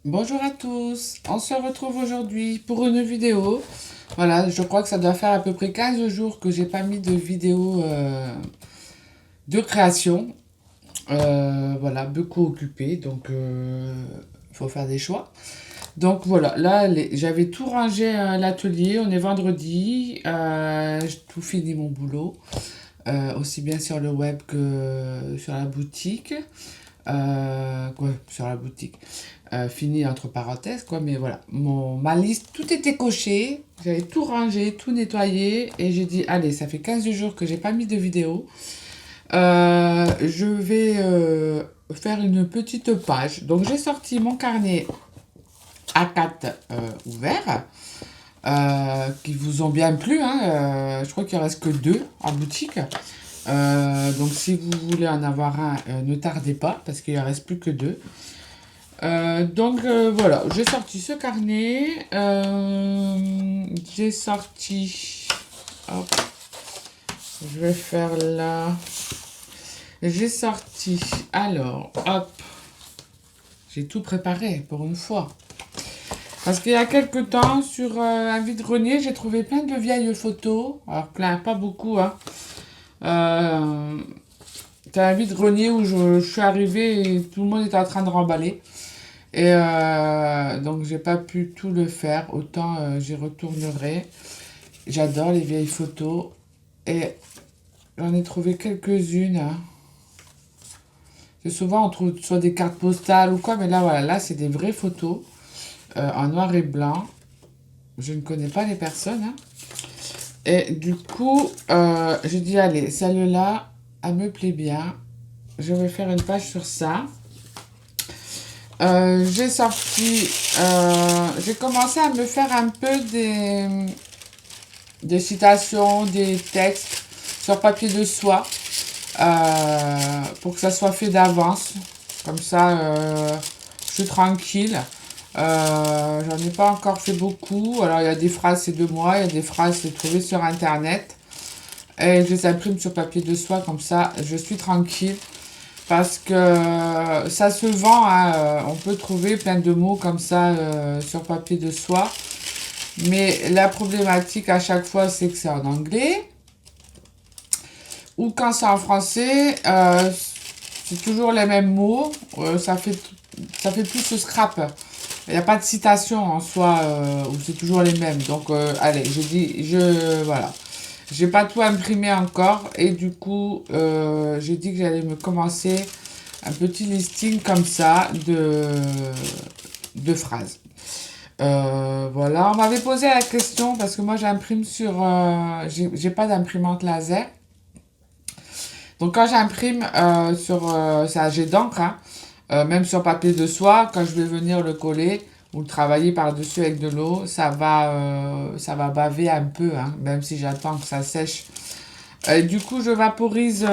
Bonjour à tous, on se retrouve aujourd'hui pour une vidéo. Voilà, je crois que ça doit faire à peu près 15 jours que j'ai pas mis de vidéo de création. Voilà, beaucoup occupé, donc faut faire des choix. Donc voilà, là j'avais tout rangé à l'atelier, on est vendredi, j'ai tout fini mon boulot, aussi bien sur le web que sur la boutique. Ouais, sur la boutique. Fini entre parenthèses, quoi, mais voilà. Ma liste, tout était coché, j'avais tout rangé, tout nettoyé, et j'ai dit, allez, ça fait 15 jours que j'ai pas mis de vidéo. Je vais faire une petite page. Donc j'ai sorti mon carnet A4 ouvert, qui vous ont bien plu, hein, je crois qu'il ne reste que deux en boutique. Donc si vous voulez en avoir un, ne tardez pas, parce qu'il ne reste plus que deux. Voilà, j'ai sorti ce carnet. J'ai sorti. Hop, je vais faire là. J'ai sorti. Alors, hop. J'ai tout préparé pour une fois. Parce qu'il y a quelque temps, sur un vide-grenier, j'ai trouvé plein de vieilles photos. Alors, plein, pas beaucoup, hein. Euh, C'est un vide-grenier où je suis arrivée et tout le monde était en train de remballer. Et donc j'ai pas pu tout le faire, autant j'y retournerai. J'adore les vieilles photos et j'en ai trouvé quelques-unes, hein. C'est souvent on trouve soit des cartes postales ou quoi, mais là voilà, là c'est des vraies photos en noir et blanc. Je ne connais pas les personnes, hein. Et du coup, j'ai dit allez, celle-là, elle me plaît bien. Je vais faire une page sur ça. J'ai commencé à me faire un peu des citations, des textes sur papier de soie pour que ça soit fait d'avance. Comme ça, je suis tranquille. J'en ai pas encore fait beaucoup. Alors, il y a des phrases, c'est de moi, il y a des phrases, c'est trouvé sur internet. Et je les imprime sur papier de soie, comme ça, je suis tranquille. Parce que ça se vend, hein, on peut trouver plein de mots comme ça sur papier de soie. Mais la problématique à chaque fois, c'est que c'est en anglais. Ou quand c'est en français, c'est toujours les mêmes mots. Ça fait plus ce scrap. Il n'y a pas de citation en soi où c'est toujours les mêmes. Donc, allez, voilà. J'ai pas tout imprimé encore. Et du coup, j'ai dit que j'allais me commencer un petit listing comme ça de phrases. Voilà, on m'avait posé la question parce que moi j'imprime sur. J'ai pas d'imprimante laser. Donc quand j'imprime sur. C'est un jet d'encre, hein, même sur papier de soie, quand je vais venir le coller ou le travailler par-dessus avec de l'eau, ça va baver un peu, hein, même si j'attends que ça sèche. Du coup, je vaporise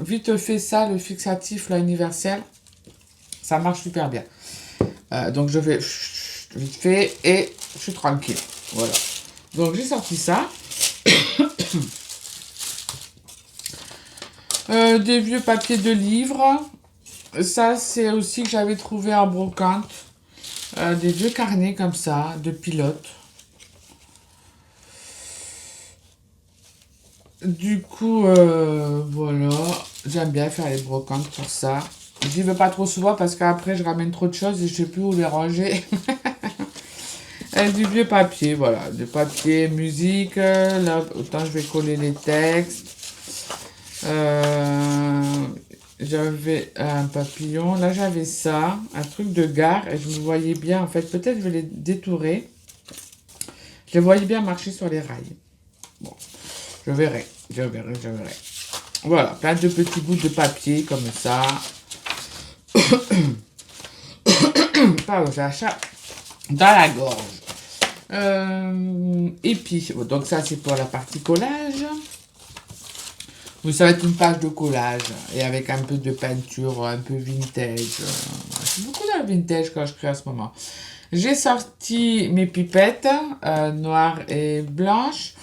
vite fait ça, le fixatif là, universel. Ça marche super bien. Donc je fais vite fait et je suis tranquille. Voilà. Donc j'ai sorti ça. Des vieux papiers de livres. Ça, c'est aussi que j'avais trouvé en brocante. Des vieux carnets comme ça, de pilotes. Du coup, voilà. J'aime bien faire les brocantes pour ça. J'y vais pas trop souvent parce qu'après, je ramène trop de choses et je sais plus où les ranger. Et du vieux papier, voilà. Du papier, musique. Là, autant je vais coller les textes. Euh, J'avais un papillon. Là, j'avais ça. Un truc de gare. Et je me voyais bien. En fait, peut-être je vais les détourer. Je les voyais bien marcher sur les rails. Bon, je verrai. Je verrai, je verrai. Voilà, plein de petits bouts de papier comme ça. Pardon, j'ai un chat dans la gorge. Et puis, donc ça c'est pour la partie collage. Donc ça va être une page de collage et avec un peu de peinture, un peu vintage. C'est beaucoup de vintage quand je crée à ce moment. J'ai sorti mes pipettes noires et blanches.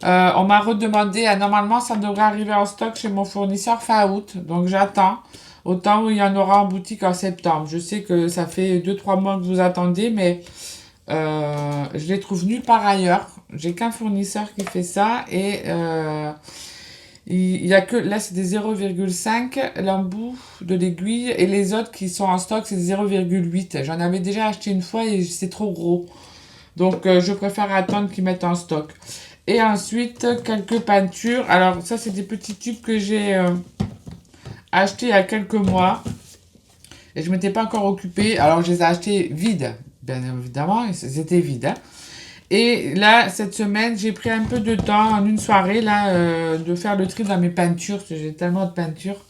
On m'a redemandé, normalement ça devrait arriver en stock chez mon fournisseur fin août, donc j'attends. Autant où il y en aura en boutique en septembre. Je sais que ça fait 2 3 mois que vous attendez, mais je les trouve nulle part ailleurs. J'ai qu'un fournisseur qui fait ça et il y a que là c'est des 0,5 l'embout de l'aiguille et les autres qui sont en stock c'est 0,8. J'en avais déjà acheté une fois et c'est trop gros. Donc je préfère attendre qu'ils mettent en stock. Et ensuite quelques peintures. Alors ça c'est des petits tubes que j'ai achetés il y a quelques mois et je m'étais pas encore occupée. Alors je les ai achetés vides, bien évidemment, c'était vide. Hein. Et là, cette semaine, j'ai pris un peu de temps en une soirée là, de faire le tri dans mes peintures, parce que j'ai tellement de peintures.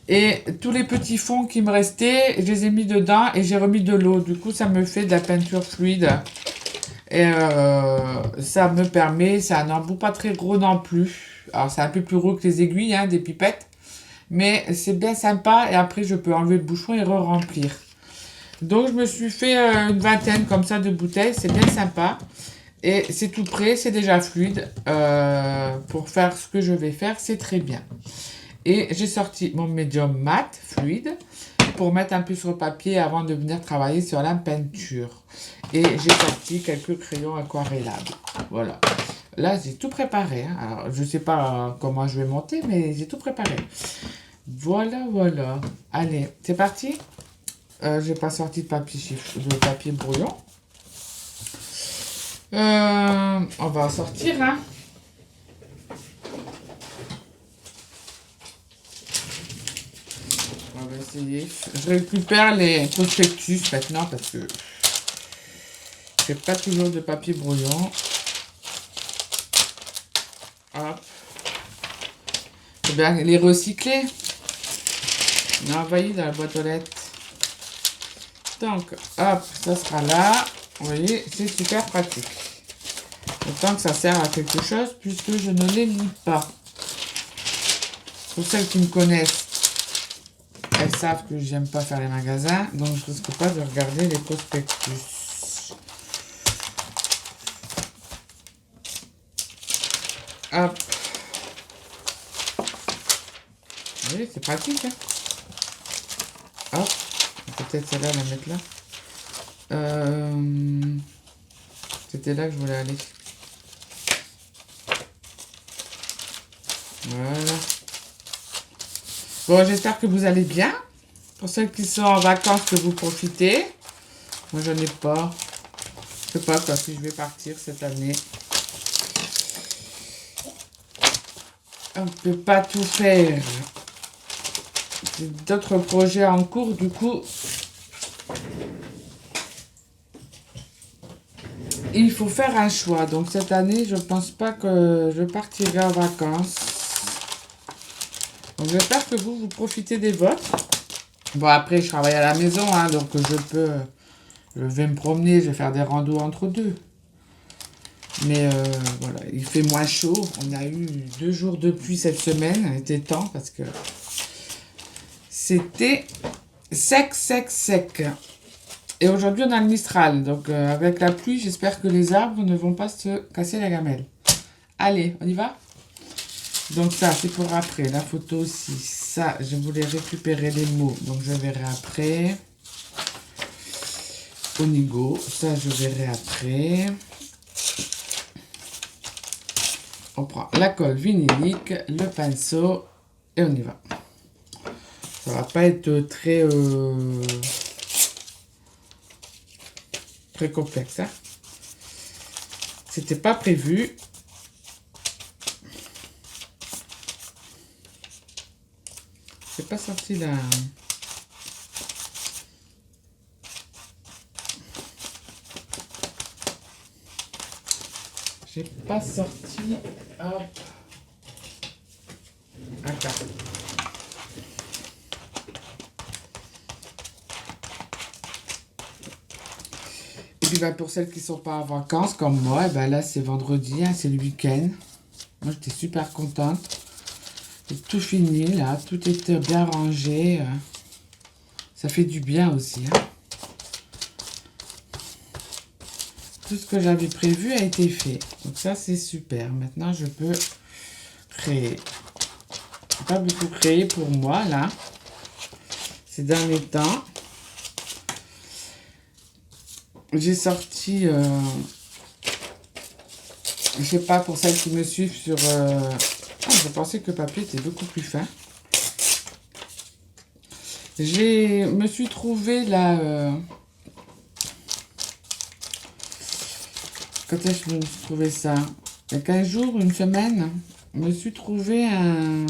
Et tous les petits fonds qui me restaient, je les ai mis dedans et j'ai remis de l'eau. Du coup, ça me fait de la peinture fluide. Et ça me permet, c'est un embout pas très gros non plus. Alors, c'est un peu plus gros que les aiguilles, hein, des pipettes. Mais c'est bien sympa et après, je peux enlever le bouchon et re-remplir. Donc, je me suis fait une vingtaine comme ça de bouteilles. C'est bien sympa. Et c'est tout prêt, c'est déjà fluide. Pour faire ce que je vais faire, c'est très bien. Et j'ai sorti mon médium mat, fluide, pour mettre un peu sur le papier avant de venir travailler sur la peinture. Et j'ai sorti quelques crayons aquarellables. Voilà. Là, j'ai tout préparé. Hein. Alors, je ne sais pas comment je vais monter, mais j'ai tout préparé. Voilà, voilà. Allez, c'est parti. J'ai pas sorti de papier brouillon. On va en sortir, hein. On va essayer. Je récupère les prospectus maintenant parce que j'ai pas toujours de papier brouillon. Hop. Faut bien les recycler. On a envoyé dans la boîte aux lettres. Donc, hop, ça sera là. Vous voyez, c'est super pratique. Autant que ça sert à quelque chose puisque je ne les lis pas. Pour celles qui me connaissent, elles savent que j'aime pas faire les magasins, donc je risque pas de regarder les prospectus. Hop. Oui, c'est pratique. Hein. Hop. Peut-être celle-là, la mettre là. C'était là que je voulais aller. Voilà. Bon, j'espère que vous allez bien. Pour ceux qui sont en vacances, que vous profitez. Moi, je n'ai pas. Je sais pas quand si je vais partir cette année. On ne peut pas tout faire. J'ai d'autres projets en cours, du coup. Il faut faire un choix. Donc cette année, je pense pas que je partirai en vacances. Donc j'espère que vous profitez des vôtres. Bon, après, je travaille à la maison, hein, donc je vais me promener, je vais faire des randos entre deux. Mais voilà, il fait moins chaud. On a eu 2 jours de pluie cette semaine. Il était temps parce que c'était sec, sec, sec. Et aujourd'hui, on a le Mistral. Donc, avec la pluie, j'espère que les arbres ne vont pas se casser la gamelle. Allez, on y va? Donc, ça, c'est pour après. La photo aussi. Ça, je voulais récupérer les mots. Donc, je verrai après. Onigo. Ça, je verrai après. On prend la colle vinylique, le pinceau. Et on y va. Ça va pas être très complexe. Hein. C'était pas prévu. C'est pas sorti là. J'ai pas sorti. Hop. Attends. Et puis bah, pour celles qui sont pas en vacances comme moi, bah, là c'est vendredi, hein, c'est le week-end. Moi j'étais super contente. C'est tout fini là, tout était bien rangé. Ça fait du bien aussi. Hein. tout ce que j'avais prévu a été fait. Donc ça, c'est super. Maintenant, je peux créer. Pas beaucoup créé pour moi, là. Ces derniers temps. J'ai sorti... je sais pas, pour celles qui me suivent sur... Ah, je pensais que le papier était beaucoup plus fin. Me suis trouvé là... Quand est-ce que je me suis trouvé ça? Il y a 15 jours, une semaine, je me suis trouvé un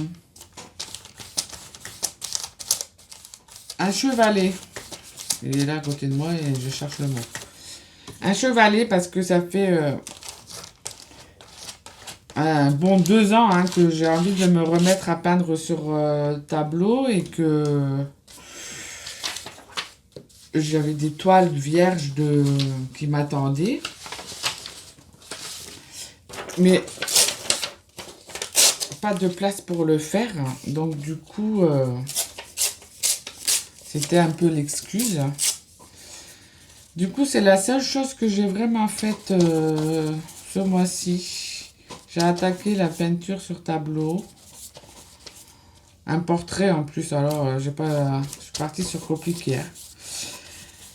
chevalet. Il est là à côté de moi et je cherche le mot. Un chevalet parce que ça fait un bon 2 ans hein, que j'ai envie de me remettre à peindre sur tableau et que j'avais des toiles vierges qui m'attendaient. Mais pas de place pour le faire. Donc du coup, c'était un peu l'excuse. Du coup, c'est la seule chose que j'ai vraiment faite ce mois-ci. J'ai attaqué la peinture sur tableau. Un portrait en plus, alors je suis partie sur compliqué. Hein.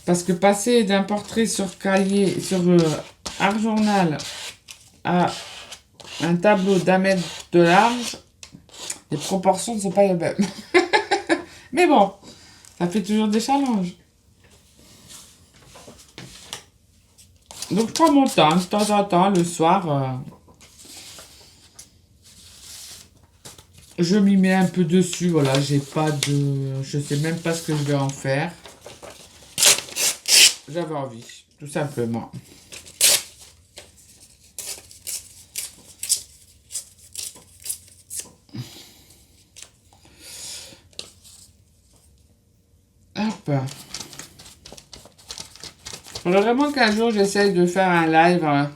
Parce que passer d'un portrait sur cahier, sur art journal à un tableau d'1 mètre de large, les proportions ne sont pas les mêmes. Mais bon, ça fait toujours des challenges. Donc je prends mon temps, de temps en temps, le soir, je m'y mets un peu dessus, voilà, j'ai pas de... Je sais même pas ce que je vais en faire. J'avais envie, tout simplement. Hop. Faudrait vraiment qu'un jour j'essaye de faire un live,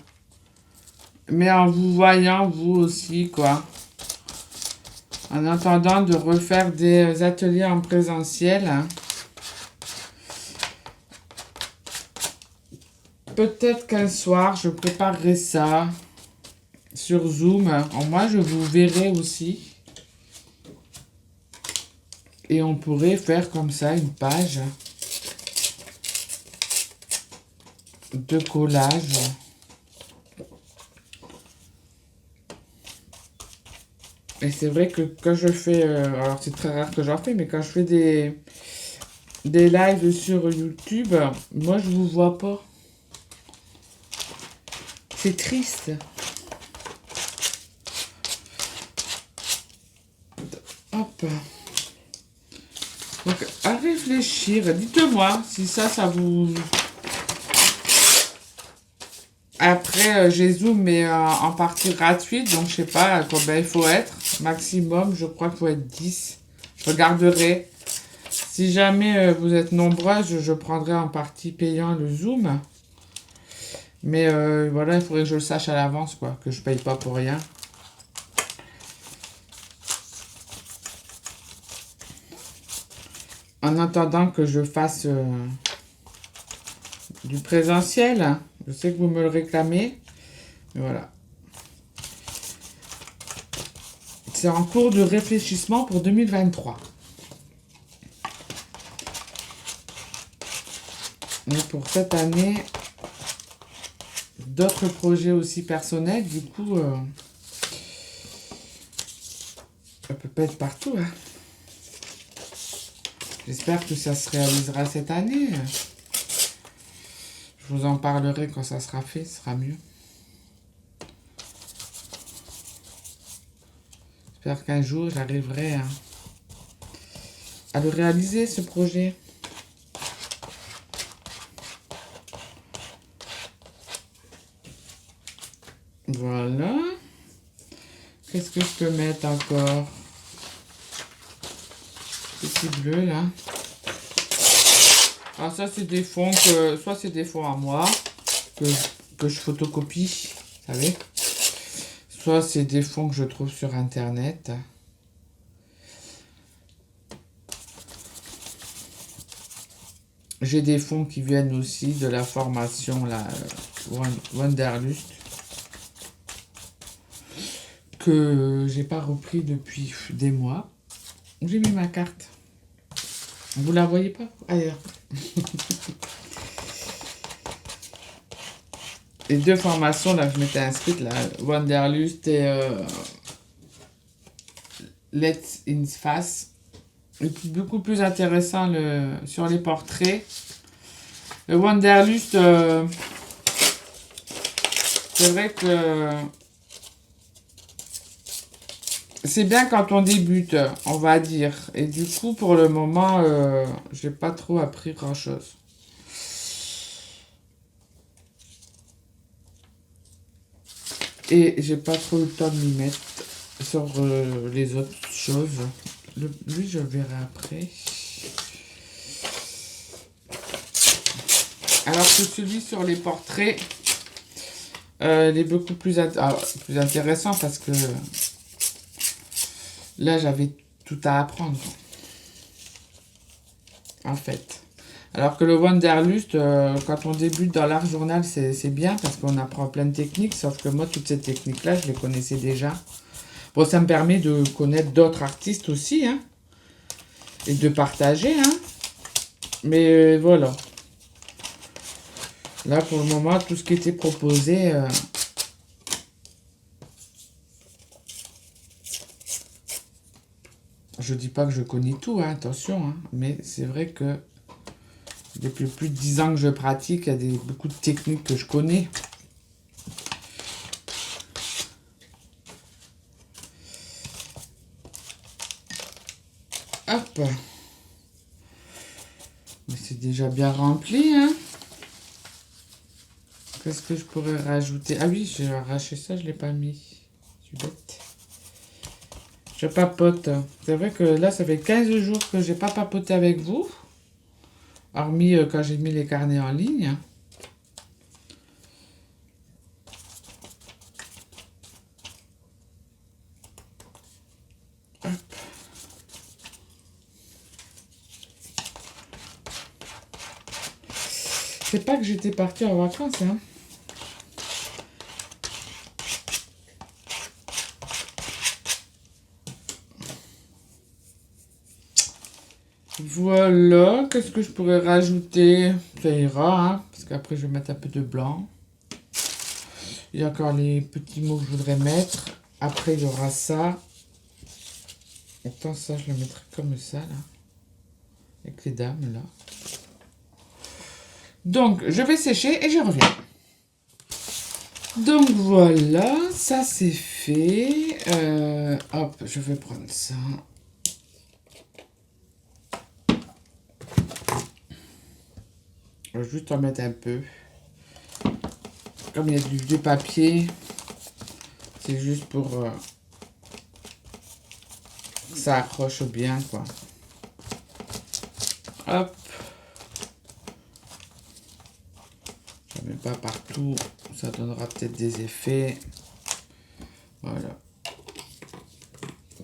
mais en vous voyant vous aussi, quoi. En attendant de refaire des ateliers en présentiel. Hein. Peut-être qu'un soir, je préparerai ça sur Zoom. Moi, je vous verrai aussi. Et on pourrait faire comme ça une page de collage. Et c'est vrai que quand je fais... alors, c'est très rare que j'en fais, mais quand je fais des lives sur YouTube, moi, je vous vois pas. C'est triste. Hop. Donc, à réfléchir. Dites-moi si ça vous... Après, j'ai Zoom, mais en partie gratuite. Donc, je sais pas combien il faut être. Maximum, je crois qu'il faut être 10. Je regarderai. Si jamais vous êtes nombreuses, je prendrai en partie payant le Zoom. Mais voilà, il faudrait que je le sache à l'avance, quoi. Que je paye pas pour rien. En attendant que je fasse du présentiel, je sais que vous me le réclamez. Mais voilà. C'est en cours de réfléchissement pour 2023. Mais pour cette année, d'autres projets aussi personnels, du coup, ça peut pas être partout. Hein. J'espère que ça se réalisera cette année. Je vous en parlerai quand ça sera fait, ce sera mieux. J'espère qu'un jour, j'arriverai à le réaliser, ce projet. Voilà. Qu'est-ce que je peux mettre encore? Petit bleu, là. Alors ça, c'est des fonds que... Soit c'est des fonds à moi, que je photocopie, vous savez. Soit c'est des fonds que je trouve sur Internet. J'ai des fonds qui viennent aussi de la formation, là, Wanderlust que j'ai pas repris depuis des mois. J'ai mis ma carte. Vous la voyez pas ailleurs. Les deux formations là que je m'étais inscrite là, Wanderlust et Let's in Face. Beaucoup plus intéressant sur les portraits. Le Wanderlust, c'est vrai que c'est bien quand on débute, on va dire. Et du coup, pour le moment, j'ai pas trop appris grand-chose. Et j'ai pas trop le temps de m'y mettre sur les autres choses. Lui, je verrai après. Alors que celui sur les portraits, il est beaucoup plus intéressant parce que là, j'avais tout à apprendre. En fait. Alors que le Wanderlust, quand on débute dans l'art journal, c'est bien parce qu'on apprend plein de techniques. Sauf que moi, toutes ces techniques-là, je les connaissais déjà. Bon, ça me permet de connaître d'autres artistes aussi, hein. Et de partager, hein. Mais voilà. Là, pour le moment, tout ce qui était proposé... je dis pas que je connais tout, hein, attention. Hein, mais c'est vrai que depuis plus de 10 ans que je pratique, il y a beaucoup de techniques que je connais. Hop. Mais c'est déjà bien rempli, hein. Qu'est-ce que je pourrais rajouter? Ah oui, j'ai arraché ça, je l'ai pas mis. Je suis bête. Je papote. C'est vrai que là, ça fait 15 jours que j'ai pas papoté avec vous. Hormis quand j'ai mis les carnets en ligne. Hop. C'est pas que j'étais partie en vacances, hein. Voilà, qu'est-ce que je pourrais rajouter? Ça ira, hein, parce qu'après je vais mettre un peu de blanc. Il y a encore les petits mots que je voudrais mettre. Après, il y aura ça. Attends, ça, je le mettrai comme ça, là. Avec les dames, là. Donc, je vais sécher et je reviens. Donc, voilà, ça, c'est fait. Hop, je vais prendre ça. Je vais juste en mettre un peu. Comme il y a du vieux papier, c'est juste pour que ça accroche bien, quoi. Hop. Je ne mets pas partout, ça donnera peut-être des effets. Voilà.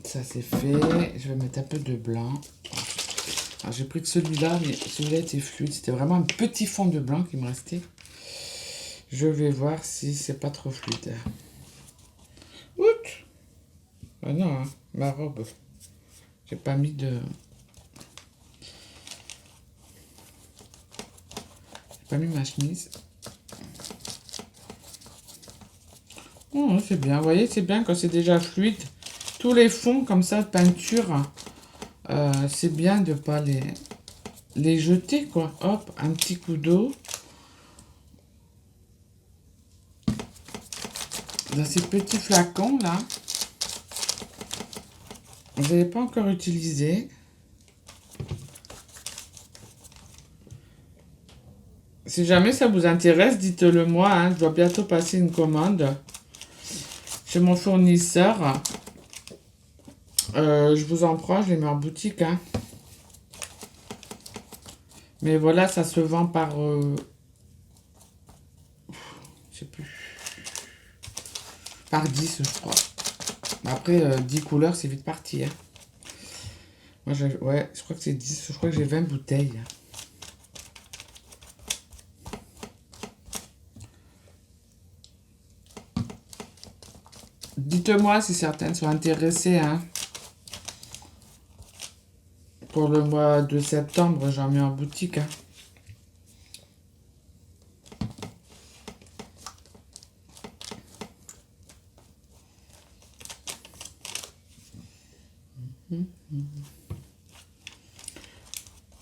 Ça c'est fait. Je vais mettre un peu de blanc. Alors j'ai pris que celui-là, mais celui-là était fluide. C'était vraiment un petit fond de blanc qui me restait. Je vais voir si c'est pas trop fluide. Ouch! Ah non, hein, ma robe. J'ai pas mis de... J'ai pas mis ma chemise. Oh, c'est bien. Vous voyez, c'est bien quand c'est déjà fluide. Tous les fonds comme ça de peinture, c'est bien de pas les jeter, quoi. Hop, un petit coup d'eau. Dans ces petits flacons, là. Vous n'avez pas encore utilisé. Si jamais ça vous intéresse, dites-le moi. Hein, je dois bientôt passer une commande chez mon fournisseur. Je vous en prends, je les mets en boutique. Hein. Mais voilà, ça se vend par... je sais plus. Par 10, je crois. Après, 10 couleurs, c'est vite parti. Hein. Moi, ouais, je crois que c'est 10. Je crois que j'ai 20 bouteilles. Dites-moi si certaines sont intéressées, hein. Pour le mois de septembre, j'en mets en boutique, hein.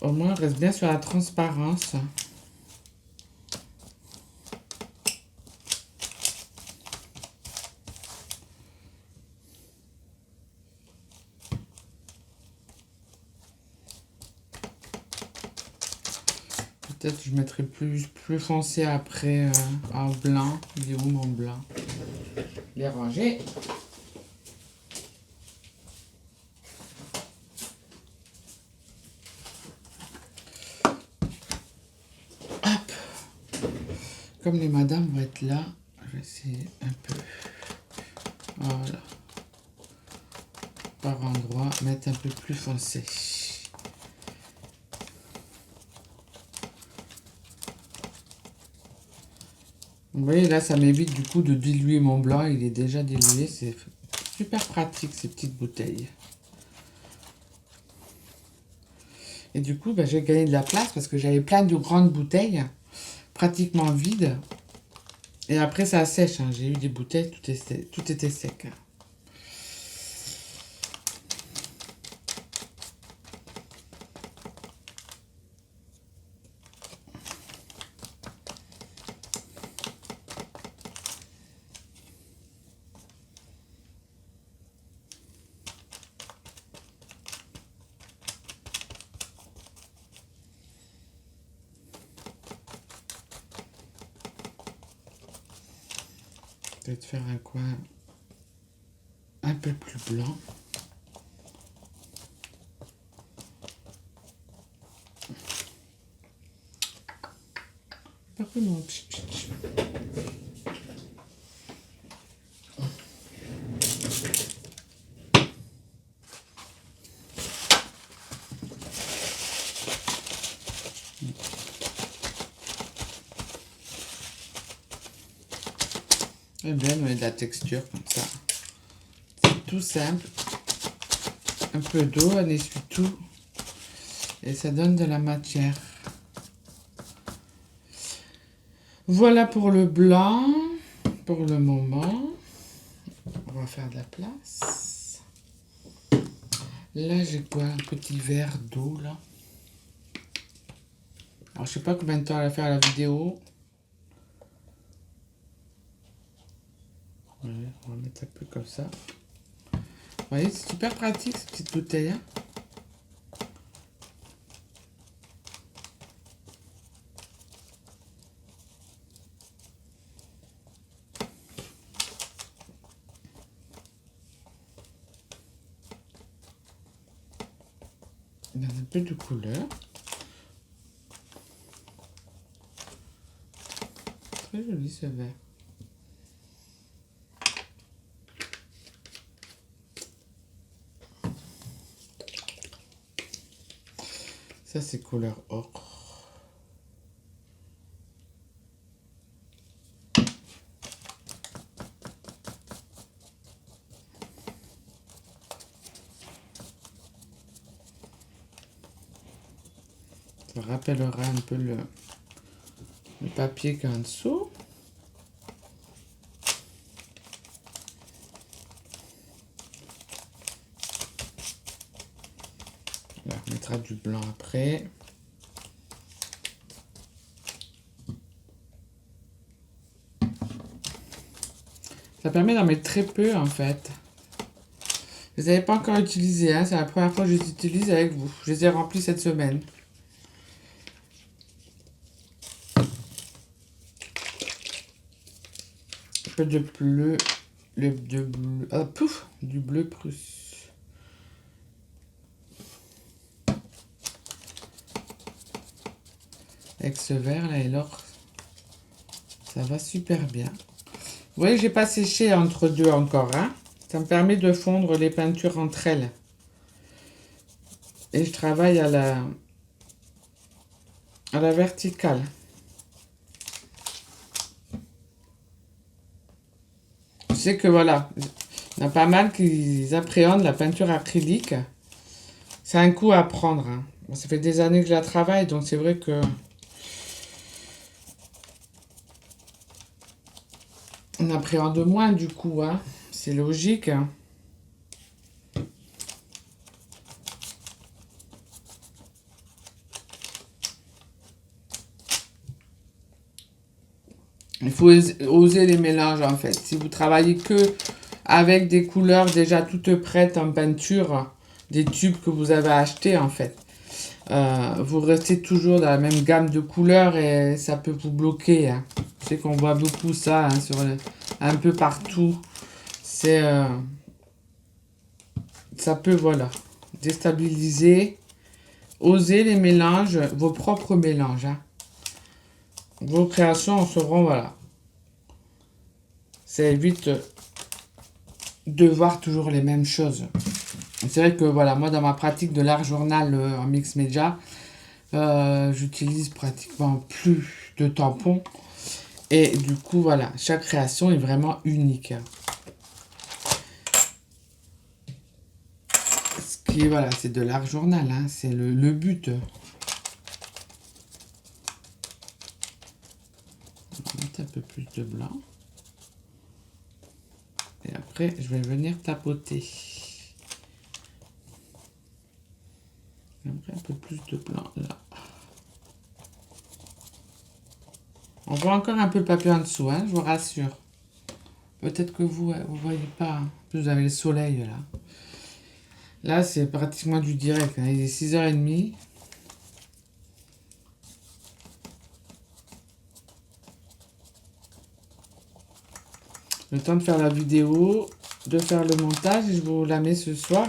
Au moins, on reste bien sur la transparence. Peut-être que je mettrai plus foncé après en blanc. Il est où mon blanc? Il est rangé. Hop. Comme les madames vont être là, je vais essayer un peu. Voilà. Par endroit, mettre un peu plus foncé. Vous voyez, là, ça m'évite du coup de diluer mon blanc. Il est déjà dilué. C'est super pratique, ces petites bouteilles. Et du coup, j'ai gagné de la place parce que j'avais plein de grandes bouteilles, pratiquement vides. Et après, ça sèche, hein. J'ai eu des bouteilles, tout était sec. Peut-être faire un coin un peu plus blanc. Pas vraiment. Et bien, on met de la texture comme ça. C'est tout simple. Un peu d'eau, on essuie tout. Et ça donne de la matière. Voilà pour le blanc. Pour le moment. On va faire de la place. Là, j'ai quoi? Un petit verre d'eau, là. Alors, je sais pas combien de temps elle va faire la vidéo. Ouais, on va mettre un peu comme ça. Vous voyez, c'est super pratique, cette petite bouteille, hein. Il donne un peu de couleur. Très joli ce verre. Ça, c'est couleur or. Ça rappellera un peu le papier qu'il y a en dessous. Là, on mettra du blanc après. Ça permet d'en mettre très peu en fait. Je les avais pas encore utilisés, hein. C'est la première fois que je les utilise avec vous. Je les ai remplis cette semaine. Un peu de bleu. Ah, pouf, du bleu prusse. Avec ce vert là et l'or, ça va super bien. Vous voyez, j'ai pas séché entre deux encore, hein. Ça me permet de fondre les peintures entre elles. Et je travaille à la verticale. Je sais que voilà, Il y en a pas mal qui appréhendent la peinture acrylique. C'est un coup à apprendre, hein. Bon, ça fait des années que je la travaille, donc c'est vrai que on appréhende moins du coup, hein. C'est logique, hein. Il faut oser les mélanges en fait. Si vous travaillez que avec des couleurs déjà toutes prêtes en peinture, des tubes que vous avez achetés en fait, vous restez toujours dans la même gamme de couleurs et ça peut vous bloquer, hein. Je sais qu'on voit beaucoup ça, hein, un peu partout. C'est, ça peut, voilà, déstabiliser. Osez les mélanges, vos propres mélanges, hein. Vos créations seront, voilà. Ça évite de voir toujours les mêmes choses. C'est vrai que voilà, moi dans ma pratique de l'art journal en mix média, j'utilise pratiquement plus de tampons. Et du coup, voilà, chaque création est vraiment unique. Ce qui est, voilà, c'est de l'art journal, hein, c'est le but. On va mettre un peu plus de blanc. Et après, je vais venir tapoter. Après, un peu plus de blanc là. On voit encore un peu le papier en dessous, hein, je vous rassure. Peut-être que vous ne voyez pas, hein. En plus, vous avez le soleil là. Là, c'est pratiquement du direct, hein. Il est 6h30. Le temps de faire la vidéo, de faire le montage, et je vous la mets ce soir.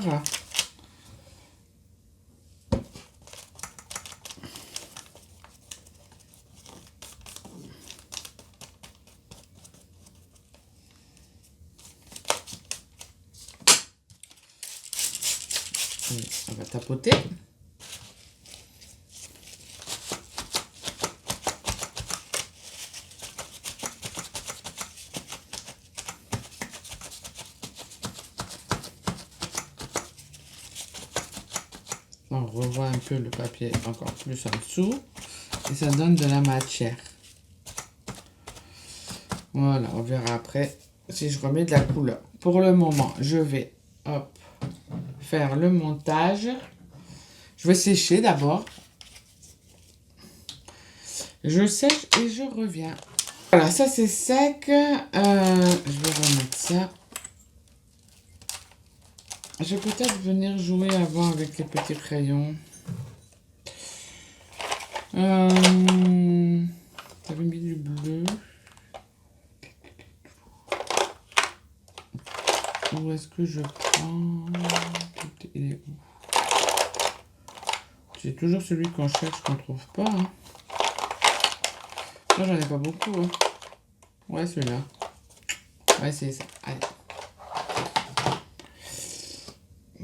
Allez, on va tapoter. On revoit un peu le papier encore plus en dessous. Et ça donne de la matière. Voilà, on verra après si je remets de la couleur. Pour le moment, je vais hop, faire le montage. Je vais sécher d'abord. Je sèche et je reviens. Voilà, ça c'est sec. Je vais remettre ça. Je vais peut-être venir jouer avant avec les petits crayons. J'avais mis du bleu. Où est-ce que je prends? Il est où? C'est toujours celui qu'on cherche qu'on trouve pas, hein. Moi j'en ai pas beaucoup, hein. Ouais, celui-là. Ouais, c'est ça. Allez.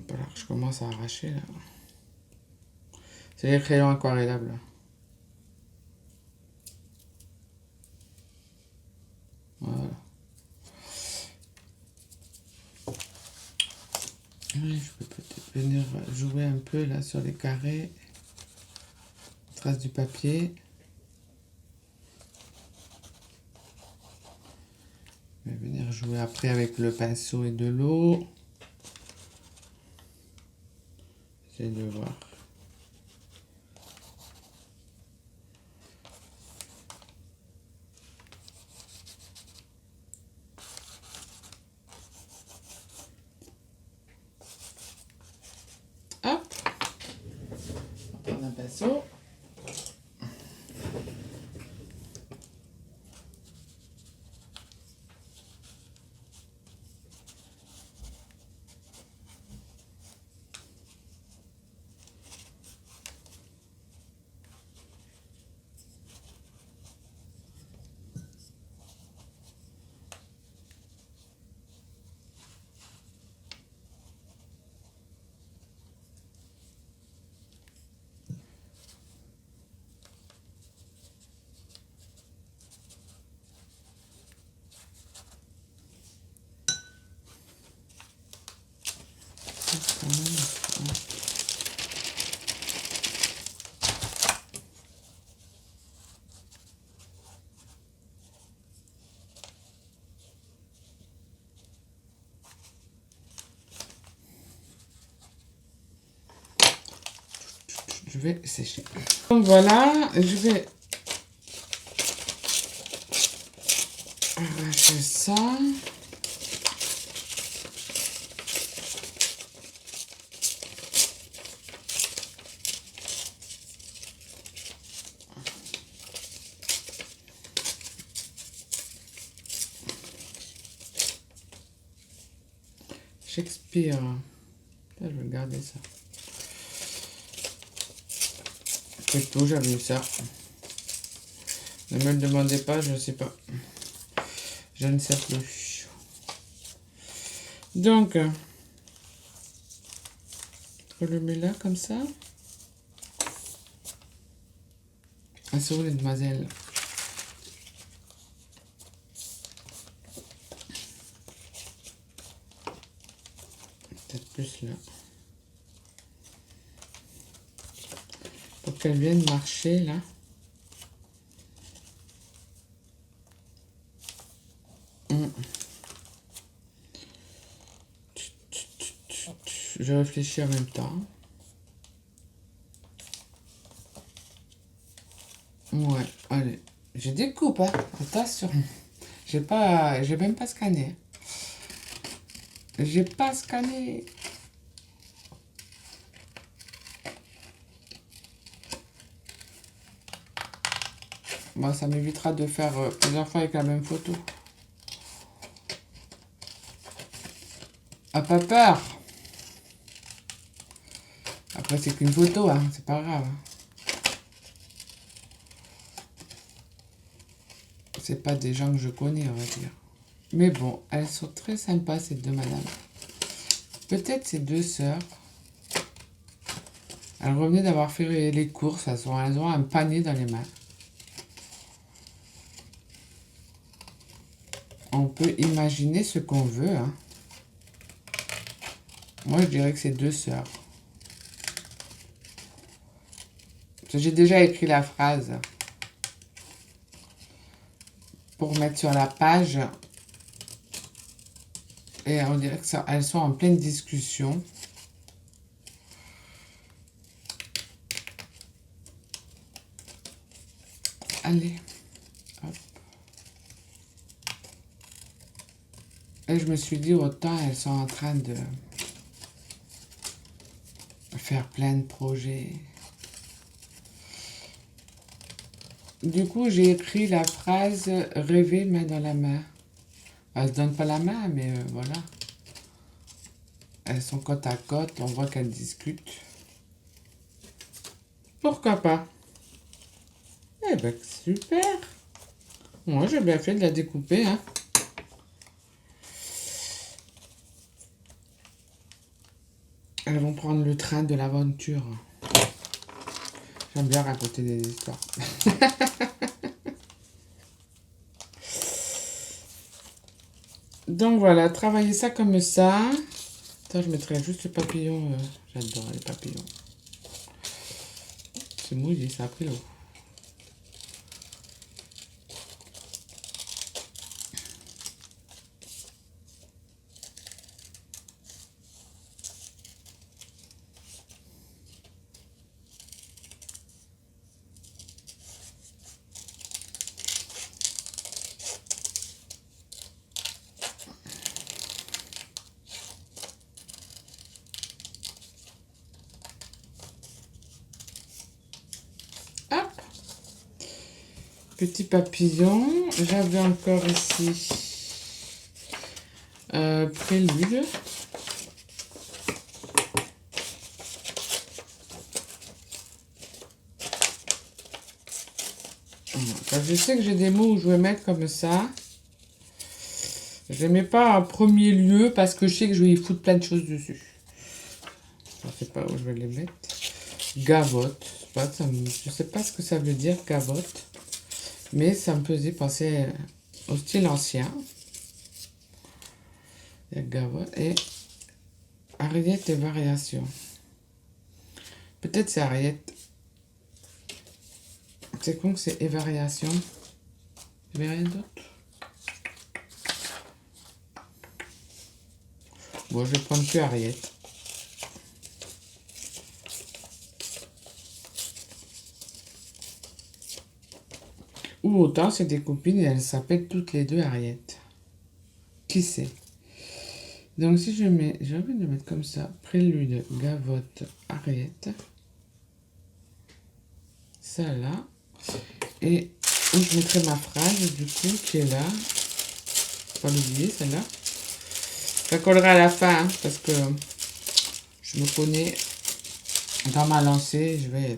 Voilà, je commence à arracher là. C'est les crayons aquarellables. Voilà. Oui, je peux peut-être venir jouer un peu là sur les carrés. Trace du papier. Je vais venir jouer après avec le pinceau et de l'eau. J'essaie de voir. Hop. On va prendre un pinceau. Quand même, ouais. Je vais sécher. Donc voilà, je vais arracher ça. Shakespeare. Là, je vais garder ça. C'est tout, j'avais eu ça. Ne me le demandez pas, je ne sais pas. Je ne sais plus. Donc, je le mets là comme ça. Ah, c'est où les demoiselles? Peut-être plus là. Pour qu'elles viennent marcher là. Je réfléchis en même temps. Ouais, allez. Je découpe, hein. Attention. J'ai même pas scanné. J'ai pas scanné. Bon, ça m'évitera de faire plusieurs fois avec la même photo. Ah, pas peur. Après, c'est qu'une photo, hein. C'est pas grave. C'est pas des gens que je connais, on va dire. Mais bon, elles sont très sympas, ces deux madames. Peut-être ces deux sœurs. Elles revenaient d'avoir fait les courses. Elles ont un panier dans les mains. On peut imaginer ce qu'on veut, hein. Moi, je dirais que c'est deux sœurs. J'ai déjà écrit la phrase pour mettre sur la page. Et on dirait qu'elles sont en pleine discussion. Allez. Hop. Et je me suis dit, autant elles sont en train de faire plein de projets. Du coup, j'ai écrit la phrase « Rêver main dans la main ». Elles se donnent pas la main, mais voilà. Elles sont côte à côte, on voit qu'elles discutent. Pourquoi pas? Eh ben, super. Moi, j'ai bien fait de la découper, hein. Elles vont prendre le train de l'aventure. J'aime bien raconter des histoires. Donc voilà, travailler ça comme ça. Attends, je mettrai juste le papillon. J'adore les papillons. C'est mouillé, ça a pris l'eau. Hop. Petit papillon. J'avais encore ici prélude. Quand je sais que j'ai des mots où je vais mettre comme ça. Je les mets pas en premier lieu parce que je sais que je vais y foutre plein de choses dessus. Je ne sais pas où je vais les mettre. Gavotte. Je sais pas ce que ça veut dire, gavotte. Mais ça me faisait penser au style ancien. Il y a gavotte et Ariette et variation. Peut-être c'est Ariette. C'est con que c'est et variation. Il n'y avait rien d'autre. Bon, je vais prendre que Ariette. Ou autant c'est des copines et elles s'appellent toutes les deux Ariette. Qui sait? Donc si je mets, j'ai envie de le mettre comme ça, prélude, gavotte, Ariette. Ça là. Et où je mettrai ma phrase du coup qui est là. Faut pas l'oublier celle-là. Ça collera à la fin hein, parce que je me connais dans ma lancée. Je vais...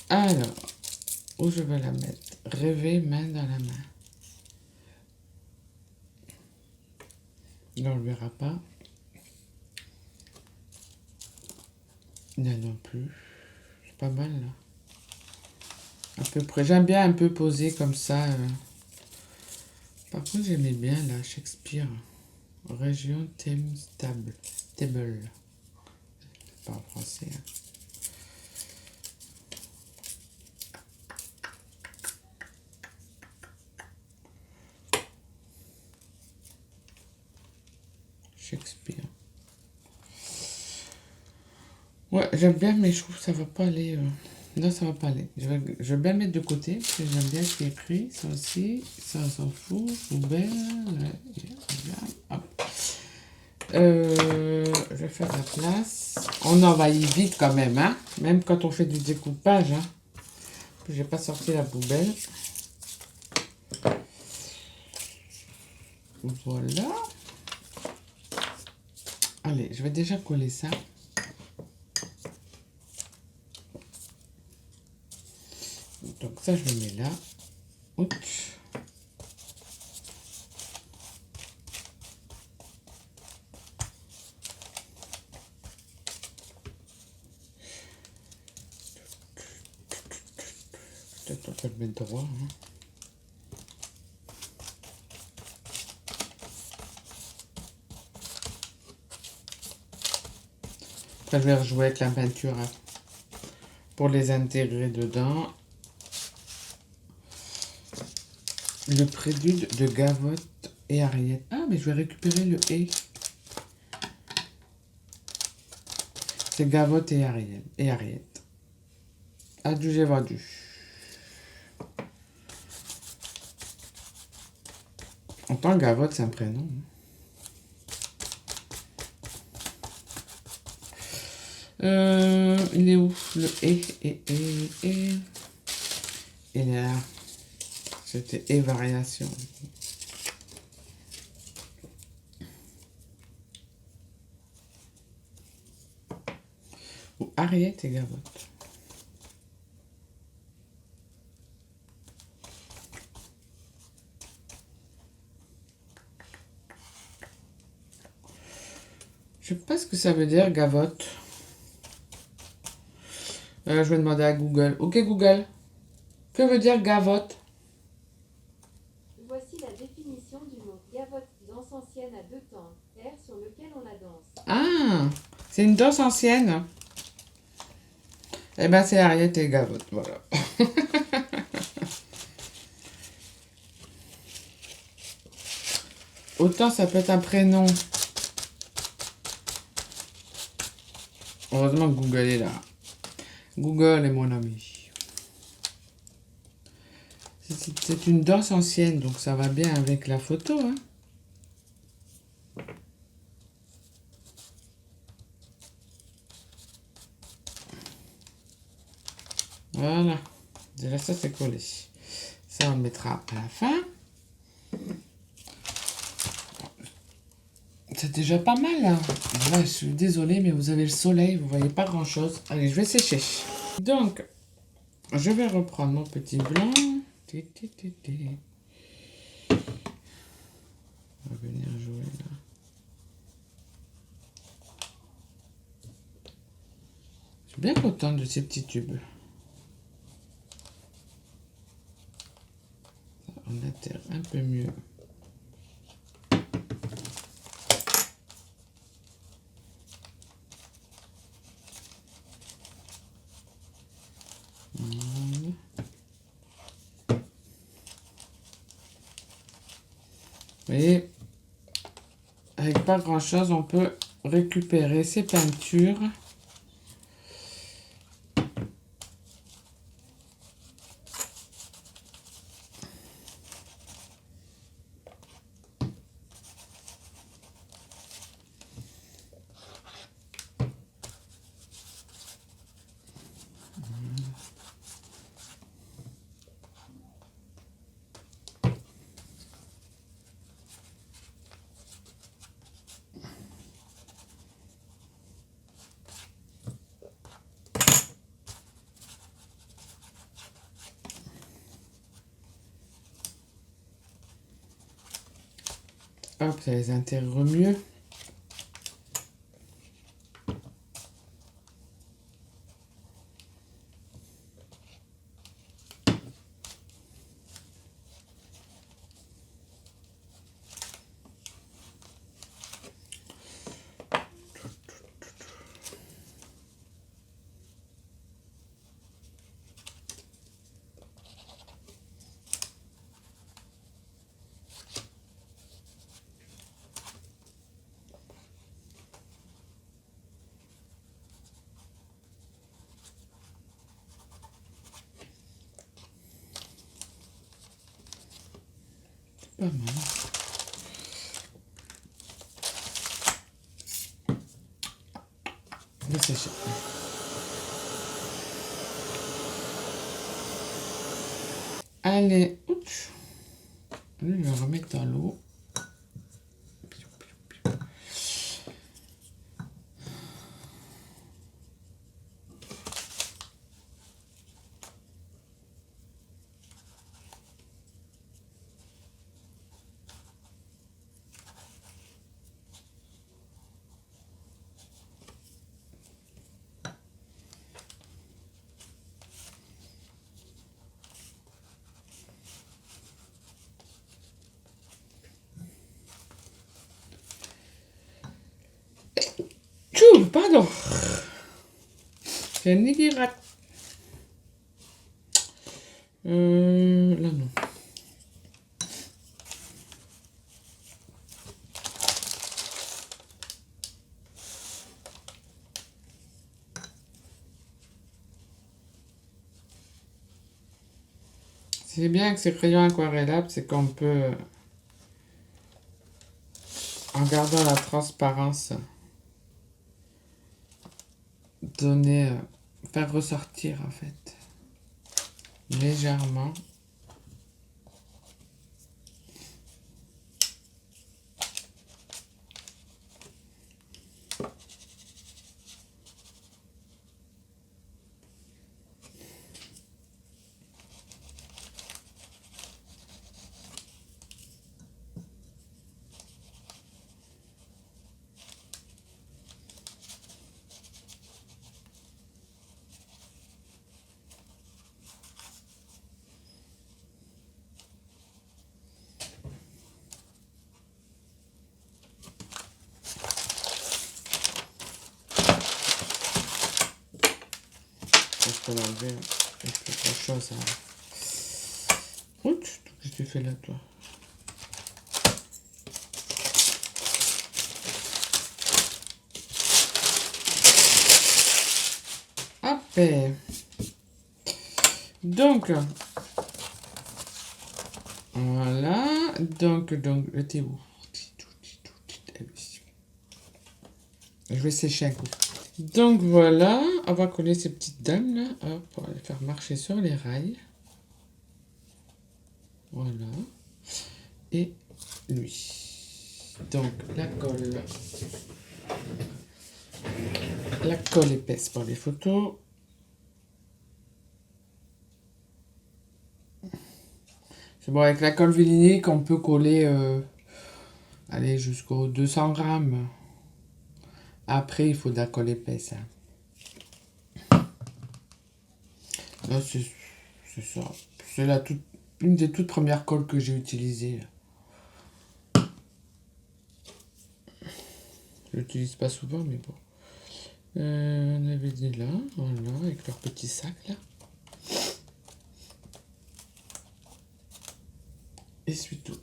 Alors, où je vais la mettre? Rêver main dans la main. Là, on ne le verra pas. Là non plus. C'est pas mal, là. À peu près. J'aime bien un peu poser comme ça. Par contre, j'aimais bien, là, Shakespeare. Région thème stable. Table. C'est pas en français. Hein. Shakespeare. Ouais, j'aime bien, mais je trouve que ça va pas aller. Non, ça va pas aller. Je vais bien le mettre de côté, parce que j'aime bien ce qui est écrit. Ça aussi, ça on s'en fout. Poubelle. Hop. Je vais faire la place. On envahit vite quand même, hein. Même quand on fait du découpage, hein. J'ai pas sorti la poubelle. Voilà. Allez, je vais déjà coller ça. Donc ça, je le mets là. Ouch. Peut-être on peut le mettre droit. Hein. Après, je vais rejouer avec la peinture hein, pour les intégrer dedans. Le prélude de Gavotte et Ariette. Ah, mais je vais récupérer le « et ». C'est Gavotte et Ariette. Adieu, j'ai vendu. En tant que Gavotte, c'est un prénom. Il est où? Le « et ». Et là, c'était « et variation ». Ou Ariette et Gavotte. Je sais pas ce que ça veut dire, Gavotte. Je vais demander à Google. Ok, Google. Que veut dire Gavotte? Voici la définition du mot gavotte, danse ancienne à deux temps, air sur lequel on la danse. Ah, c'est une danse ancienne. Eh ben, c'est Ariette et Gavotte, voilà. Autant ça peut être un prénom. Heureusement que Google est là. Google est mon ami. C'est une danse ancienne, donc ça va bien avec la photo. Hein. Voilà. Déjà ça c'est collé. Ça on le mettra à la fin. C'est déjà pas mal. Hein. Là, je suis désolée, mais vous avez le soleil, vous voyez pas grand chose. Allez, je vais sécher. Donc, je vais reprendre mon petit blanc. On va venir jouer là. Je suis bien contente de ces petits tubes. On atterre un peu mieux. Et avec pas grand chose, on peut récupérer ces peintures. Hop, ça les intègre mieux. Pas mal. Le sécher. Allez, ouch. Lui, je vais le remettre dans l'eau. Tchou, pardon. C'est un nigirate. Là, non. C'est bien avec ces crayons aquarellables, c'est qu'on peut, en gardant la transparence, donner, faire ressortir en fait, légèrement. Je peux l'enlever avec quelque chose. Ouch, qu'est-ce que tu fais là, toi? Hop. Donc, voilà. Donc, le thé où? Je vais sécher un coup. Donc voilà, on va coller ces petites dames là, hop, pour les faire marcher sur les rails. Voilà. Et lui. Donc la colle. La colle épaisse pour les photos. C'est bon, avec la colle vinylique, on peut coller allez, jusqu'aux 200 grammes. Après, il faut de la colle épaisse. Là, c'est ça. C'est une des toutes premières colles que j'ai utilisées. Je l'utilise pas souvent, mais bon. On avait dit là, voilà, avec leur petit sac là. Essuie-tout.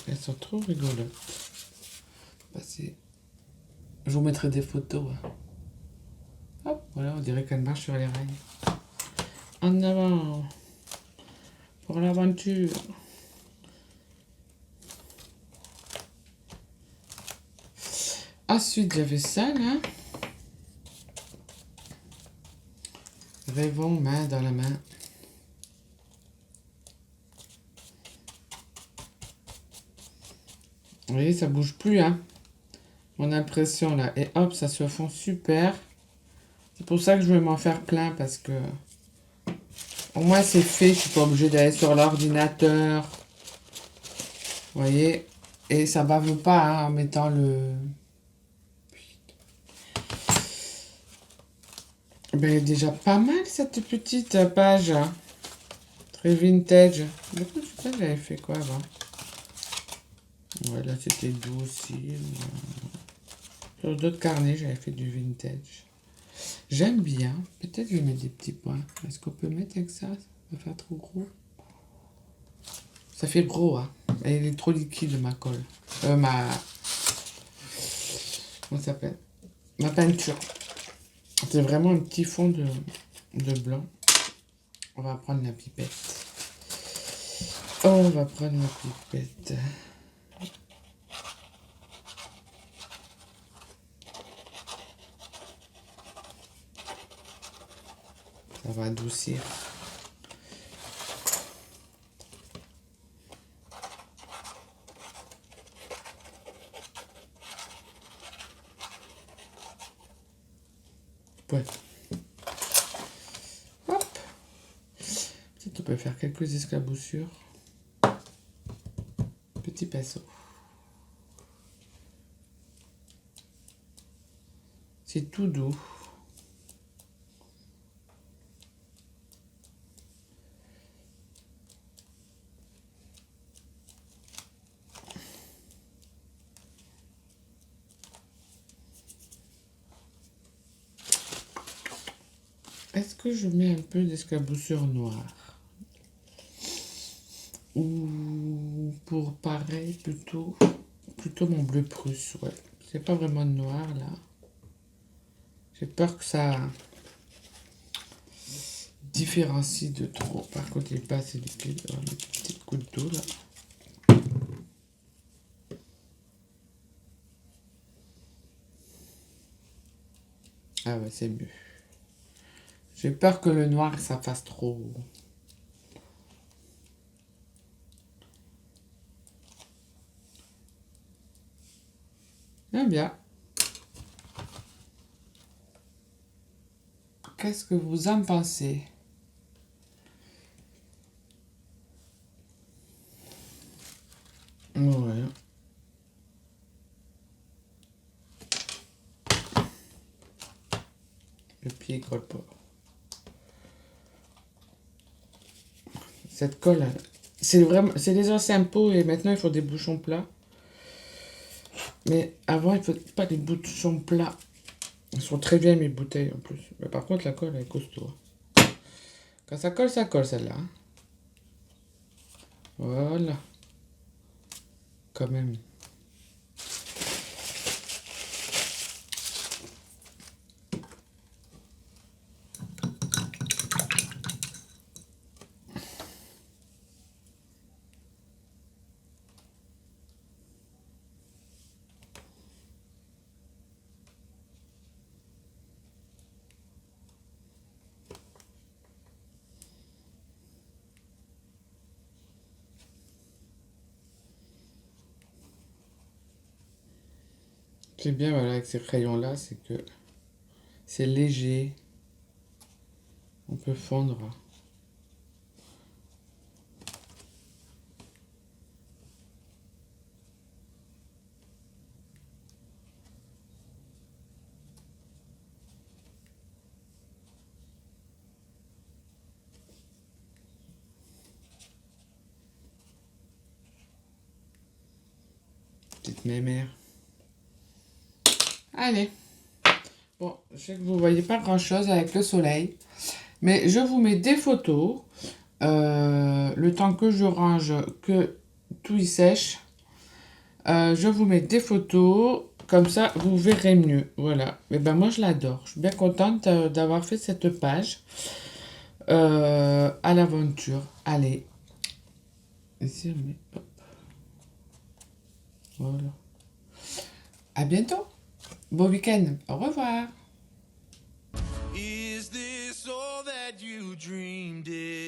Elles sont trop rigolotes. Je vous mettrai des photos. Hop, voilà, on dirait qu'elle marche sur les rails. En avant pour l'aventure. Ensuite, j'avais ça là. Rêvons main dans la main. Vous voyez, ça bouge plus, hein. Mon impression là. Et hop, ça se fond super. C'est pour ça que je vais m'en faire plein parce que au moins c'est fait. Je suis pas obligée d'aller sur l'ordinateur. Vous voyez. Et ça bave pas hein, en mettant le... Ben, elle est déjà pas mal cette petite page. Hein. Très vintage. Du coup, je sais pas, j'avais fait quoi avant. Voilà, c'était doux aussi. Sur d'autres carnets, j'avais fait du vintage. J'aime bien. Peut-être je vais mettre des petits points. Est-ce qu'on peut mettre avec ça? Ça va faire trop gros. Ça fait gros, hein. Elle est trop liquide, ma colle. Comment ça s'appelle? Ma peinture. C'est vraiment un petit fond de blanc. On va prendre la pipette. On va prendre la pipette. Ça va adoucir. Ouais. Hop. Peut-être on peut faire quelques esclaboussures. Petit pinceau. C'est tout doux. Est-ce que je mets un peu d'esclaboussure noire? Ou pour pareil, plutôt mon bleu prusse, ouais. C'est pas vraiment noir là. J'ai peur que ça différencie de trop. Par contre, il n'est pas assez liquide. On va mettre une petite goutte d'eau là. Ah ouais, c'est mieux. J'ai peur que le noir, ça fasse trop. Bien, bien. Qu'est-ce que vous en pensez? Ouais. Le pied colle pas. Cette colle, c'est les anciens pots et maintenant il faut des bouchons plats. Mais avant il ne faut pas des bouchons plats. Ils sont très bien mes bouteilles en plus. Mais par contre la colle elle est costaud. Quand ça colle celle-là. Hein. Voilà. Quand même. C'est bien voilà, avec ces crayons-là, c'est que c'est léger. On peut fondre. Petite mémère. Allez. Bon, je sais que vous voyez pas grand-chose avec le soleil. Mais je vous mets des photos. Le temps que je range, que tout y sèche. Je vous mets des photos, comme ça vous verrez mieux. Voilà. Et ben moi je l'adore. Je suis bien contente d'avoir fait cette page à l'aventure. Allez. Ici, on met- hop, voilà. À bientôt. Bon week-end. Au revoir. Is this all that you dreamed it?